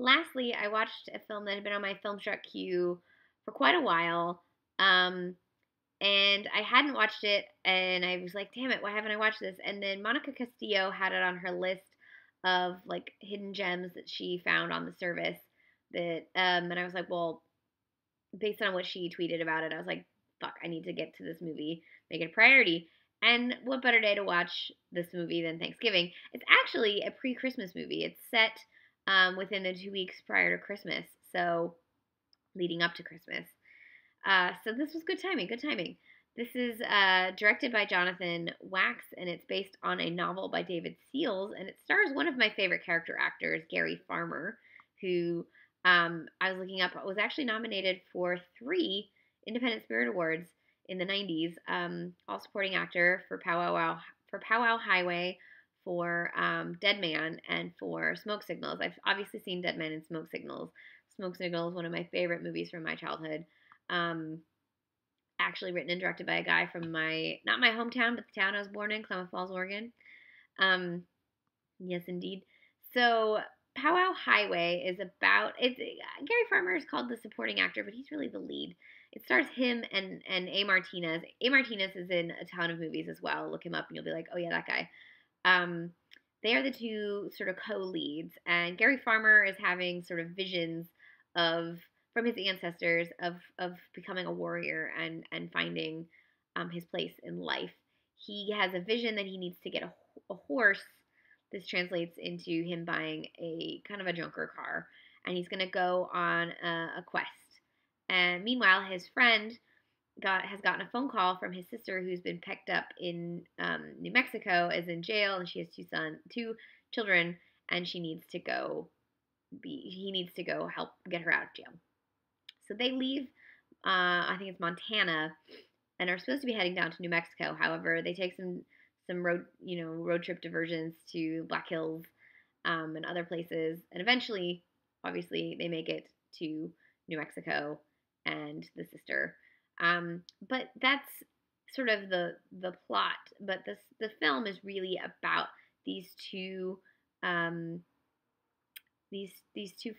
lastly, I watched a film that had been on my film struck queue for quite a while. Um, and I hadn't watched it, and I was like, damn it, why haven't I watched this? And then Monica Castillo had it on her list of like hidden gems that she found on the service that and I was like, well, based on what she tweeted about it, I was like, fuck, I need to get to this movie, make it a priority. And what better day to watch this movie than Thanksgiving? It's actually a pre-Christmas movie. It's set within the 2 weeks prior to Christmas, so leading up to Christmas. So this was good timing. Good timing. This is directed by Jonathan Wacks, and it's based on a novel by David Seals, and it stars one of my favorite character actors, Gary Farmer, who I was looking up was actually nominated for 3 Independent Spirit Awards in the '90s. All supporting actor for Powwow Highway, for Dead Man, and for Smoke Signals. I've obviously seen Dead Man and Smoke Signals. Smoke Signals, one of my favorite movies from my childhood. Um, Actually written and directed by a guy from not my hometown, but the town I was born in, Klamath Falls, Oregon. Um, yes, indeed. So Powwow Highway is about it's Gary Farmer is called the supporting actor, but he's really the lead. It stars him and A. Martinez. A. Martinez is in a ton of movies as well. Look him up and you'll be like, oh yeah, that guy. Um, they are the two sort of co-leads, and Gary Farmer is having sort of visions of from his ancestors of becoming a warrior and finding his place in life. He has a vision that he needs to get a horse. This translates into him buying a kind of a junker car, and he's going to go on a quest. And meanwhile, his friend has gotten a phone call from his sister who's been picked up in New Mexico, is in jail, and she has two children, and he needs to go help get her out of jail. So they leave, I think it's Montana, and are supposed to be heading down to New Mexico. However, they take some road trip diversions to Black Hills and other places, and eventually, obviously, they make it to New Mexico and the sister. But that's sort of the plot. But the film is really about these two um, these two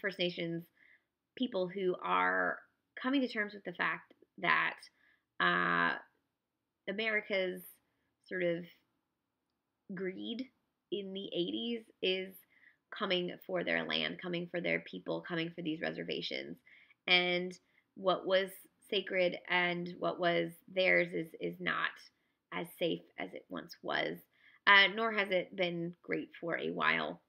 First Nations people who are coming to terms with the fact that uh, America's sort of greed in the 80s is coming for their land, coming for their people, coming for these reservations. And what was sacred and what was theirs is not as safe as it once was, nor has it been great for a while.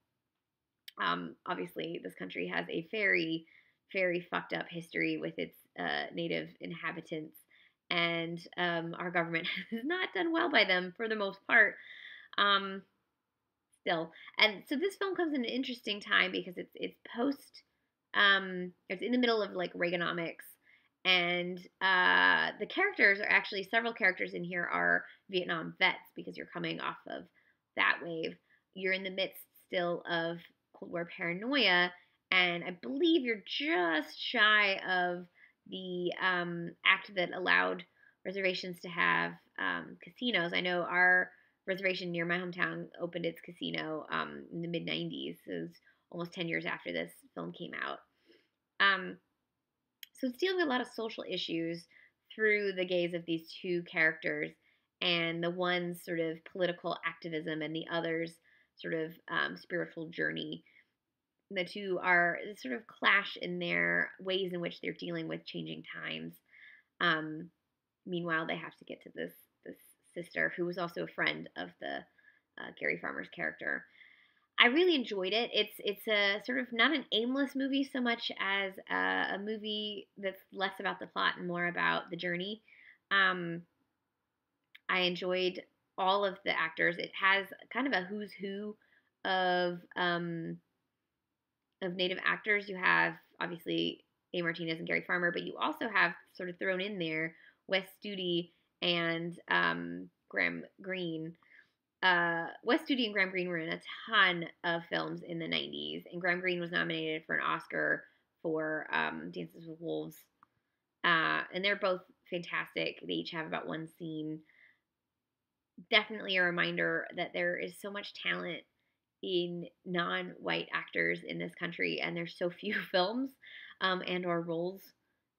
Obviously, this country has a very, very fucked up history with its native inhabitants, and our government has not done well by them for the most part. Um, Still, and so this film comes in an interesting time because it's post, it's in the middle of like Reaganomics, and the characters are actually several characters in here are Vietnam vets because you're coming off of that wave. You're in the midst still of Cold War paranoia, and I believe you're just shy of the act that allowed reservations to have casinos. I know our reservation near my hometown opened its casino in the mid 90s. So it was almost 10 years after this film came out. Um, so it's dealing with a lot of social issues through the gaze of these two characters, and the one's sort of political activism and the other's sort of spiritual journey. The two are sort of clash in their ways in which they're dealing with changing times. Um, Meanwhile, they have to get to this sister who was also a friend of the Gary Farmer's character. I really enjoyed it. It's a sort of not an aimless movie so much as a movie that's less about the plot and more about the journey. Um, I enjoyed all of the actors. It has kind of a who's who of Native actors. You have obviously A. Martinez and Gary Farmer, but you also have sort of thrown in there Wes Studi and Graham Greene. Wes Studi and Graham Greene were in a ton of films in the 90s, and Graham Greene was nominated for an Oscar for Dances with Wolves. And they're both fantastic. They each have about one scene. Definitely a reminder that there is so much talent in non-white actors in this country, and there's so few films and or roles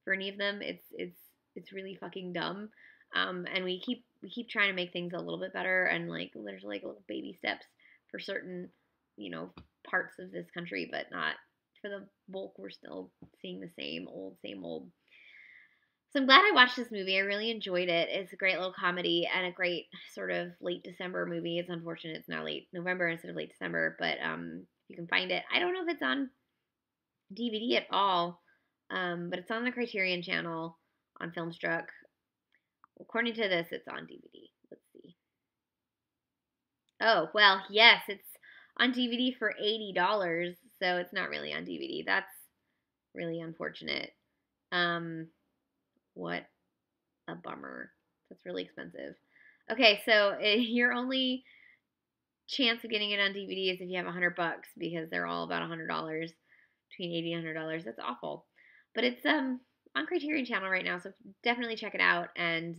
for any of them. It's really fucking dumb. And we keep trying to make things a little bit better, and like there's like little baby steps for certain, you know, parts of this country, but not for the bulk. We're still seeing the same old. So I'm glad I watched this movie. I really enjoyed it. It's a great little comedy and a great sort of late December movie. It's unfortunate it's now late November instead of late December, but you can find it. I don't know if it's on DVD at all, but it's on the Criterion Channel on Filmstruck. According to this, it's on DVD. Let's see. Oh, well, yes, it's on DVD for $80, so it's not really on DVD. That's really unfortunate. What a bummer. That's really expensive. Okay, so your only chance of getting it on DVD is if you have $100 because they're all about $100, between $80 and $100. That's awful, but it's on Criterion Channel right now, so definitely check it out. And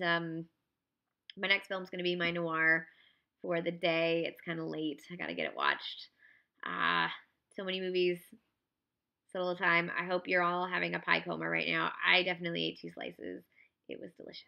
my next film is going to be my noir for the day. It's kind of late. I got to get it watched. So many movies, so little time. I hope you're all having a pie coma right now. I definitely ate 2 slices. It was delicious.